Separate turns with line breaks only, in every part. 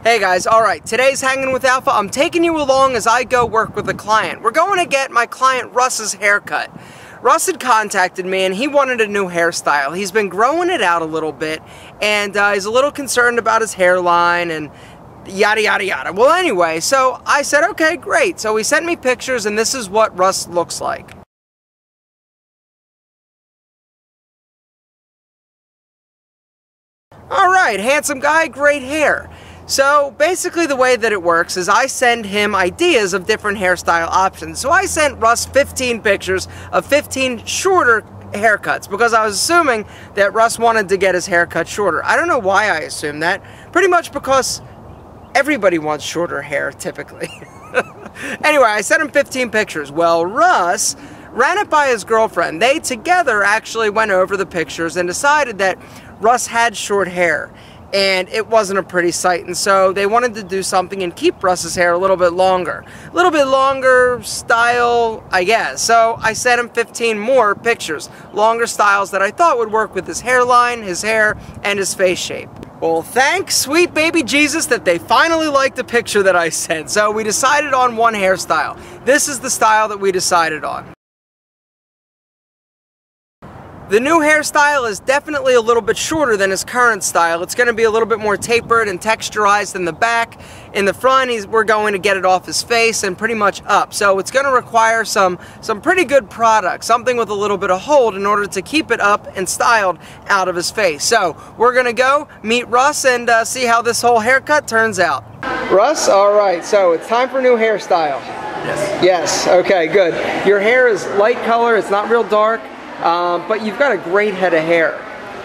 Hey guys, alright, today's Hanging with Alpha. I'm taking you along as I go work with a client. We're going to get my client Russ's haircut. Russ had contacted me and he wanted a new hairstyle. He's been growing it out a little bit and he's a little concerned about his hairline and yada yada yada. Well anyway, so I said okay, great. So he sent me pictures and this is what Russ looks like. Alright, handsome guy, great hair. So basically the way that it works is I send him ideas of different hairstyle options. So I sent Russ 15 pictures of 15 shorter haircuts because I was assuming that Russ wanted to get his haircut shorter. I don't know why I assumed that. Pretty much because everybody wants shorter hair typically. Anyway, I sent him 15 pictures. Well, Russ ran it by his girlfriend. They together actually went over the pictures and decided that Russ had short hair. And it wasn't a pretty sight, and so they wanted to do something and keep Russ's hair a little bit longer. A little bit longer style, I guess. So I sent him 15 more pictures, longer styles that I thought would work with his hairline, his hair, and his face shape. Well, thanks, sweet baby Jesus, that they finally liked the picture that I sent. So we decided on one hairstyle. This is the style that we decided on. The new hairstyle is definitely a little bit shorter than his current style. It's going to be a little bit more tapered and texturized in the back. In the front, we're going to get it off his face and pretty much up. So it's going to require some pretty good product, something with a little bit of hold in order to keep it up and styled out of his face. So we're going to go meet Russ and see how this whole haircut turns out. Russ, all right, so it's time for a new hairstyle.
Yes.
Yes, okay, good. Your hair is light color, it's not real dark. But you've got a great head of hair.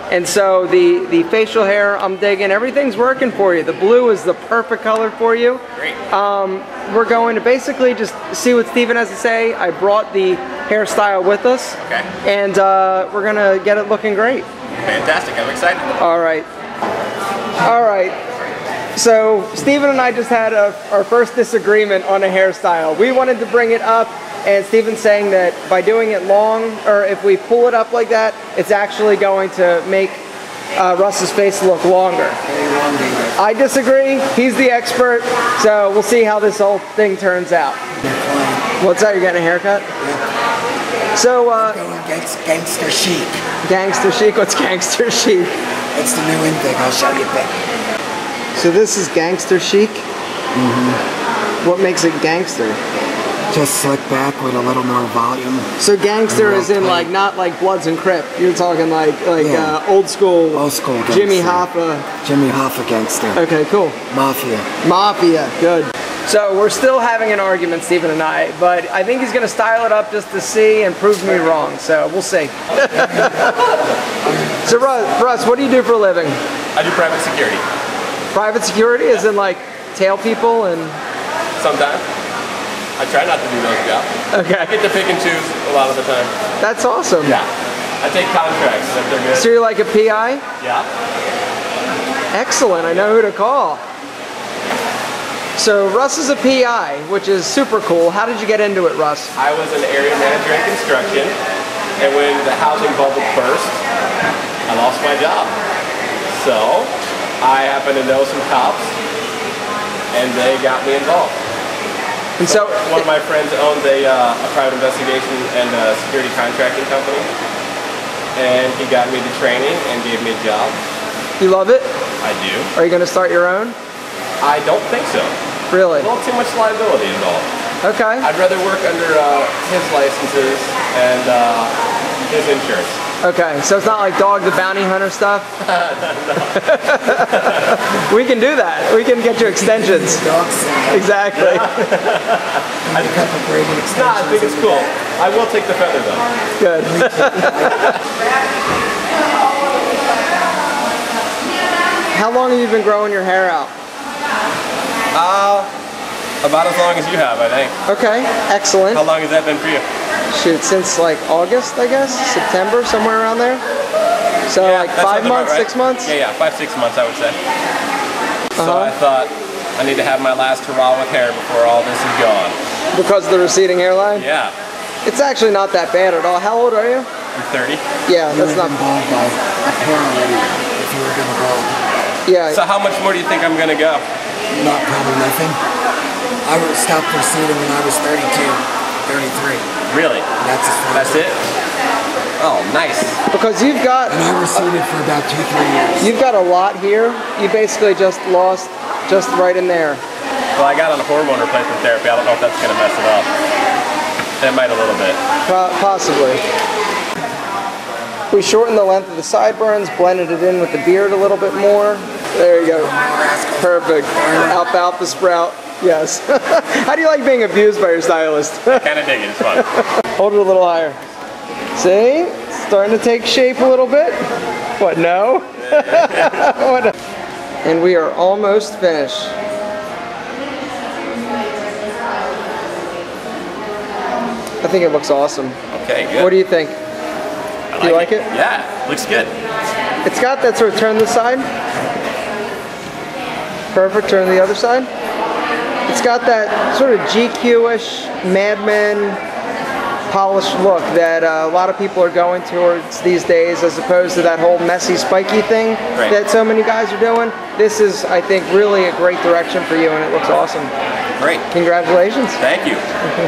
And so the facial hair, I'm digging, everything's working for you. The blue is the perfect color for you.
Great.
We're going to basically just see what Steven has to say. I brought the hairstyle with us.
Okay.
And we're going to get it looking great.
Fantastic, I'm excited.
Alright. Alright. So Steven and I just had our first disagreement on a hairstyle. We wanted to bring it up. And Steven's saying that by doing it long, or if we pull it up like that, it's actually going to make Russ's face look longer. I disagree. He's the expert, so we'll see how this whole thing turns out. What's that? You're getting a haircut?
Yeah.
So,
gangster chic.
Gangster chic? What's gangster chic?
It's the new in thing. I'll show you a bit.
So this is gangster chic? Mm-hmm. What makes it gangster?
Just slick back with a little more volume.
So gangster is in like not like Bloods and Crip. You're talking like
yeah.
Old school
gangster.
Jimmy Hoffa.
Jimmy Hoffa gangster.
Okay, cool.
Mafia.
Mafia, good. So we're still having an argument, Steven and I, but I think he's going to style it up just to see and prove me wrong. So we'll see. So Russ, what do you do for a living?
I do private security.
Private security is in like tail people and.
Sometimes. I try not to do those jobs.
Okay.
I get to pick and choose a lot of the time.
That's awesome.
Yeah. I take contracts if they're good.
So you're like a PI?
Yeah.
Excellent. I know who to call. So Russ is a PI, which is super cool. How did you get into it, Russ?
I was an area manager in construction, and when the housing bubble burst, I lost my job. So I happened to know some cops, and they got me involved.
And so
one of my friends owns a private investigation and a security contracting company, and he got me the training and gave me a job.
You love it?
I do.
Are you going to start your own?
I don't think so.
Really?
A little too much liability involved.
Okay.
I'd rather work under his licenses and his insurance.
Okay, so it's not like Dog the Bounty Hunter stuff? We can do that. We can get you extensions. Exactly.
I think it's cool. I will take the feather though.
Good. How long have you been growing your hair out?
About as long as you have, I think.
Okay, excellent.
How long has that been for you?
Shoot, since like August, I guess? September, somewhere around there? So yeah, like 5 months, right. 6 months?
Yeah, 5, 6 months I would say. So I thought I need to have my last hurrah with hair before all this is gone. Because
of the receding hairline?
Yeah.
It's actually not that bad at all. How old are you?
I'm 30.
Yeah, that's not
bald if you were gonna bald.
Yeah.
So how much more do you think I'm gonna go?
Not probably nothing. I stopped proceeding when I was 32, 33.
Really?
That's
it? Oh, nice.
Because you've got...
And I receded for about 2-3 years.
You've got a lot here. You basically just lost just right in there.
Well, I got on hormone replacement therapy. I don't know if that's going to mess it up. It might a little bit.
Possibly. We shortened the length of the sideburns, blended it in with the beard a little bit more. There you go. Perfect. Alfalfa sprout. Yes. How do you like being abused by your stylist?
I kind of dig it. It's fun.
Hold it a little higher. See? It's starting to take shape a little bit. What, no? What? And we are almost finished. I think it looks awesome.
Okay, good.
What do you think? Do you like it?
Yeah, looks good.
It's got that sort of turn this side. Perfect, turn the other side. It's got that sort of GQ-ish, Mad Men polished look that a lot of people are going towards these days, as opposed to that whole messy, spiky thing that so many guys are doing. This is, I think, really a great direction for you, and it looks awesome.
Great.
Congratulations.
Thank you.